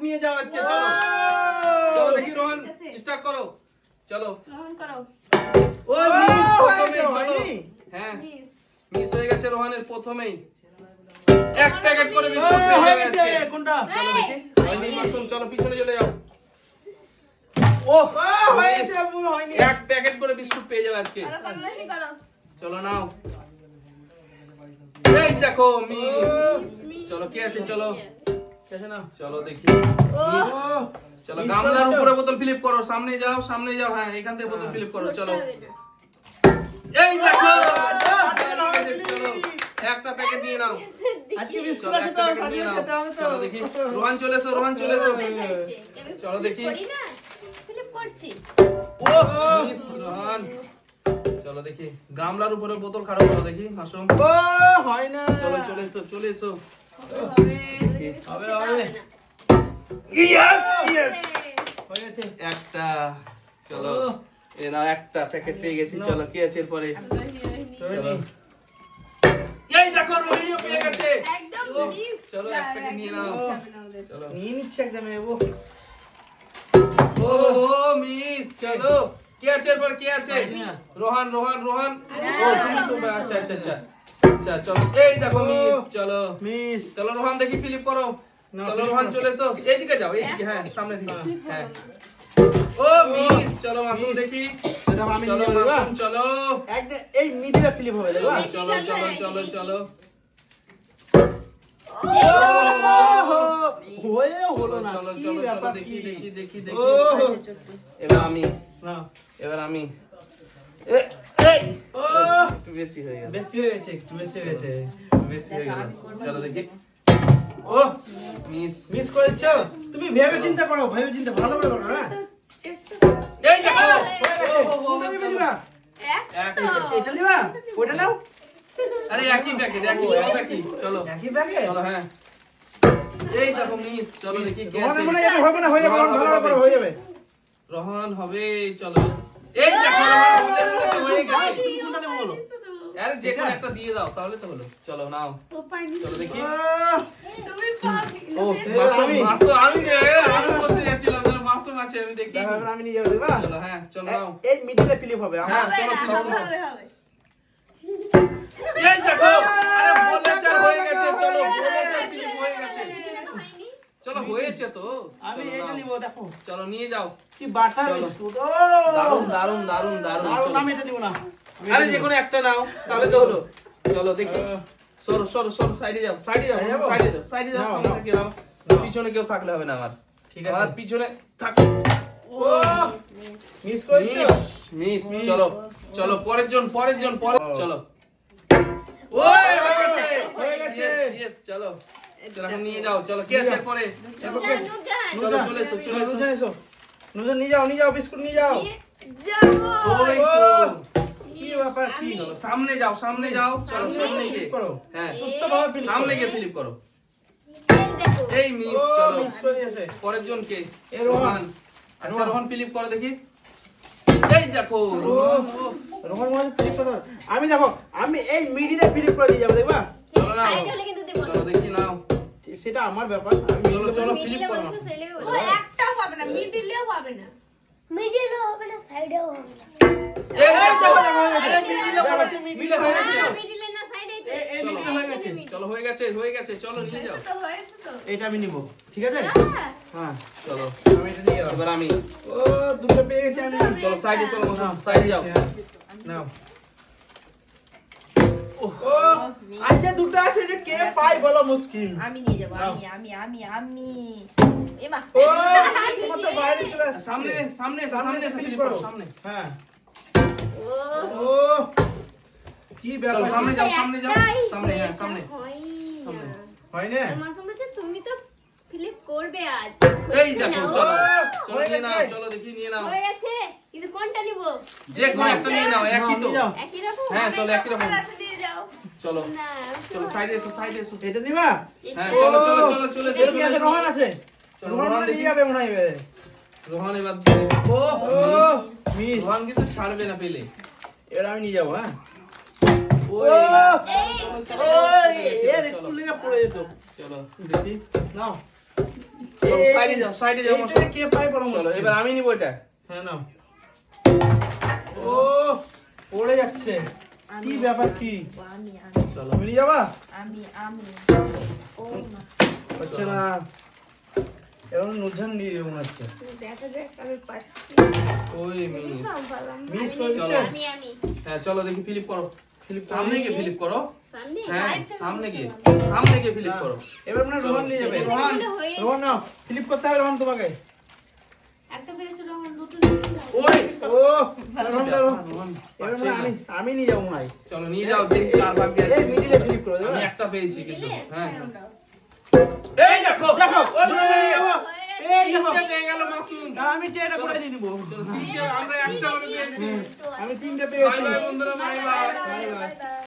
নিয়ে যাও আজকে চলো চলো দেখি রোহন স্টার্ট করো চলো রোহন করো ও মিস প্রথমেই চলো হয়নি? হ্যাঁ মিস মিস হয়ে গেছে রোহনের প্রথমেই এক প্যাকেট করে বিস্কুট পেয়ে হয়ে যাবে গেছে আজকে কোনটা চলো দেখি হয়নি মাসুম চলো পিছনে চলে যাও ও হয়ে মিস। গেছে আব্বু, হয়নি। এক প্যাকেট করে বিস্কুট পেয়ে যাবে আজকে আরো তাড়াতাড়ি করো চলো নাও এই দেখো মিস চলো কি আছে চলো কেসে না চলো দেখি ও চলো মিস গামলার করেছো? উপরে বোতল ফিলিপ করো সামনে যাও হ্যাঁ এখান থেকে বোতল ফিলিপ করো চলো এই দেখো চলো একটা প্যাকেট নিয়ে নাও আজকে বিস্কুট চলো আছে একটা তো প্যাকেট সাজিয়ে নিয়ে নাও খেতে হবে তো চলো দেখি রোহান চলে এসো চলো দেখি ও মিস রোহান চলো দেখি গামলার উপরে বোতল খারাপ করো দেখি মাসুম ও হয় না চলো চলে এসো হবে ইয়েস ইয়েস হয়ে গেছে একটা চলো ও। এ নাও একটা প্যাকেট পেয়ে গেছি চলো কি আছে এরপরে চলো এই দেখো রোহিণীও পেয়ে গেছে একদম মিস চলো, এক প্যাকেট নিয়ে নাও। চলো নিয়ে নিচ্ছে একদম ও ও মিস চলো কি আছে এরপর কি আছে রোহান ও তুমি তো আচ্ছা আচ্ছা চলো এই দেখো মিস চলো মিস চলো রোহান দেখি ফিলিপ করো না, চলো ফিলিপ রোহান করো। চলে এসো এইদিকে যাও এইদিকে হ্যাঁ সামনে দিকে হ্যাঁ ও মিস চলো মাসুম দেখি এটা আমি চলো নিয়ে যাবো মাসুম চলো একদম এই মিডিলে ফিলিপ হবে দেখো চলো হয়ে হলো না চলো কি চলো ব্যাপার দেখি কি? দেখি ও এবার আমি না এই ও একটু বেশি হয়ে গেল বেশি হয়ে গেছে একটু বেশি হয়ে গেছে বেশি হয়ে গেল চলো দেখি ও মিস মিস করেছো তুমি ভেবে চিন্তা করো ভেবে চিন্তা ভালো করে করো হ্যাঁ চেষ্টা করছি এই দেখো কোনটা নিবে নিবা একই প্যাকেট। এটা নিবা ওটা নাও আরে একই প্যাকেট একই সব একই চলো একই ব্যাগে চলো হ্যাঁ এই দেখো মিস চলো দেখি কি আছে মনে মনে যাবে হবে না হয়ে যাবে রোহন ভালো করে হয়ে যাবে রোহন হবে চলো এই দেখো রোহন আমাদের মধ্যে হয়ে গেছে কোনটা নেবো বলো আরে যে কোনো একটা দিয়ে দাও তাহলে তো হলো চলো নাও ও পাইনি চলো দেখি তুমি পাবি ও মাসুম আমি বলতে যাচ্ছিলাম চলো মাসুম আছে আমি দেখি দেখো এবার আমি নিয়ে যাবো দেখবা চলো হ্যাঁ চলো নাও এই মিডিলে ফিলিপ হবে হ্যাঁ হবে চলো না, ফিলিপ করো। হবে এই দেখো আরে বলেছে হয়ে গেছে চলো বলেছে ফিলিপ হয়ে গেছে চলো হয়েছে তো আমি চলো এটা নাও। নিব দেখো চলো নিয়ে যাও কি বাটা চলো। বিস্কুট ও দারুন দারুণ চলো। আমি এটা নিব না আরে যে কোনো একটা নাও তাহলে তো হলো চলো দেখি সরো সাইডে যাও সাইডে যাও যাবো? সাইডে যাও নাও, সামনে নাও। থেকে নাও পিছনে কেউ থাকলে হবে না আমার ঠিক আছে আমার পিছনে থাক ও মিস করেছো মিস চলো পরের জন চলো ওই হয়ে গেছে ইয়েস চলো এখন নিয়ে যাও চলো কি আছে পরে চলো চলে এসো নুজা এসো নুজা নিয়ে যাও বিস্কুট নিয়ে যাও যাবো ওই ও, তো কি ব্যাপার কি চলো সামনে যাও চলো সামনে গিয়ে ফিলিপ করো হ্যাঁ সুস্থ ভাবে ফিলিপ সামনে গিয়ে ফিলিপ করো এই মিস ও চলো মিস করে গেছে পরের জন কে এ রোহান। আচ্ছা রোহান ফিলিপ করো দেখি এই দেখো রোহন মহাজন ফিলিপ করো আমি দেখো আমি এই মিডিলে ফিলিপ করে দিয়ে যাবো দেখবা চলো নাও চলো দেখি নাও সেটা আমার ব্যাপার আমি চলো ফিলিপ করো না। ও একটাও পাবে না মিডিলেও পাবে না মিডিলও হবে না সাইডেও হবে না এই দেখো আরে মিডিলে করেছে মিডিলে হয়ে গেছে মিডিলে না সাইডে এই মিডিলে হয়ে গেছে চলো হয়ে গেছে চলো নিয়ে যাও হয়েছে তো এটা আমি নিব ঠিক আছে হ্যাঁ হ্যাঁ চলো আমি এটা নিয়ে গেলাম এবার আমি ও দুটো পেয়ে গেছি আমি চলো সাইডে চলো সাইডে যাও নাও ও আচ্ছা দুটো আছে যে কে পাই বলো মুশকিল আমি নিয়ে যাবো নাও। আমি এমা ও তোমার তো বাইরে চলে আসছে সামনে এসো, ফিলিপ ফিলিপ করো করো, সামনে হ্যাঁ ও ও কি চলো ব্যাপার সামনে যাও সামনে হ্যাঁ সামনে সামনে। হয় না মাসুম বলছে তুমি তো ফিলিপ করবে আজ এই দেখো চলো হয়ে নিয়ে নাও গেছে। চলো দেখি নিয়ে নাও হয়ে গেছে কিন্তু কোনটা নিব যে কোনো একটা নিয়ে নাও একই তো নিয়ে যাও। একই রকম হ্যাঁ চলো একই রকম আছে দিয়ে যাও চলো না চলো সাইডে এসো এটা নিবা হ্যাঁ চলো চলে এটা কি আছে রোহান আছে চলো রোহান রোহান নিয়ে দেখি যাবে মনে হয় এবারে। রোহান এবার ও ও মিস রোহান কিন্তু ছাড়বে না পেলে এবার আমি নিয়ে যাবো হ্যাঁ ওই ওই এর একটু চলো লেগে পড়ে যেত চলো দেখি নাও চলো সাইডে যাও এইটা কে পাই বড় চলো মুশকিল। এবার আমি নিব এটা হ্যাঁ নাও। ও পড়ে যাচ্ছে। কি ব্যাপার কি? আমি চলো তুমি নিয়ে যাবা? আমি ও মা হচ্ছে না। এখন নুরজান নিয়ে যাবো মনে হচ্ছে। দেখা যাক আমি পাচ্ছি কি। ওই মিস না, পারলাম না। মিস করে দিচ্ছে। আমি হ্যাঁ চলো দেখি ফিলিপ করো ফিলিপ সামনে গিয়ে ফিলিপ করো সামনে হ্যাঁ সামনে গিয়ে ফিলিপ করো এবার মনে হয় চলো। রোহন নিয়ে যাবে। রোহন হয়ে রোহন নাও, ফিলিপ করতে হবে রোহন তোমাকে। একটা পেয়েছিল আমার দুটো নিয়ে যাও। ওই ও রোহন দাও। রোহন, এবার মনে হয় আমি নিয়ে যাবো মনে হয়। চলো নিয়ে যাও দেখি কার ভাগ্যে আছে এই মিডিলে ফিলিপ করে দেবে। আমি একটা পেয়েছি কিন্তু হ্যাঁ এই দেখো দেখো দুটো নিয়ে যাবো। এই দেখো তিনটে পেয়ে গেল মাসুম আমি এটা করে নিয়ে নিবো। চলো তিনটে আমরা একটা করে পেয়েছি আমি তিনটে বাই পেয়েছি। বাই বন্ধুরা বাই বাই বাই বাই।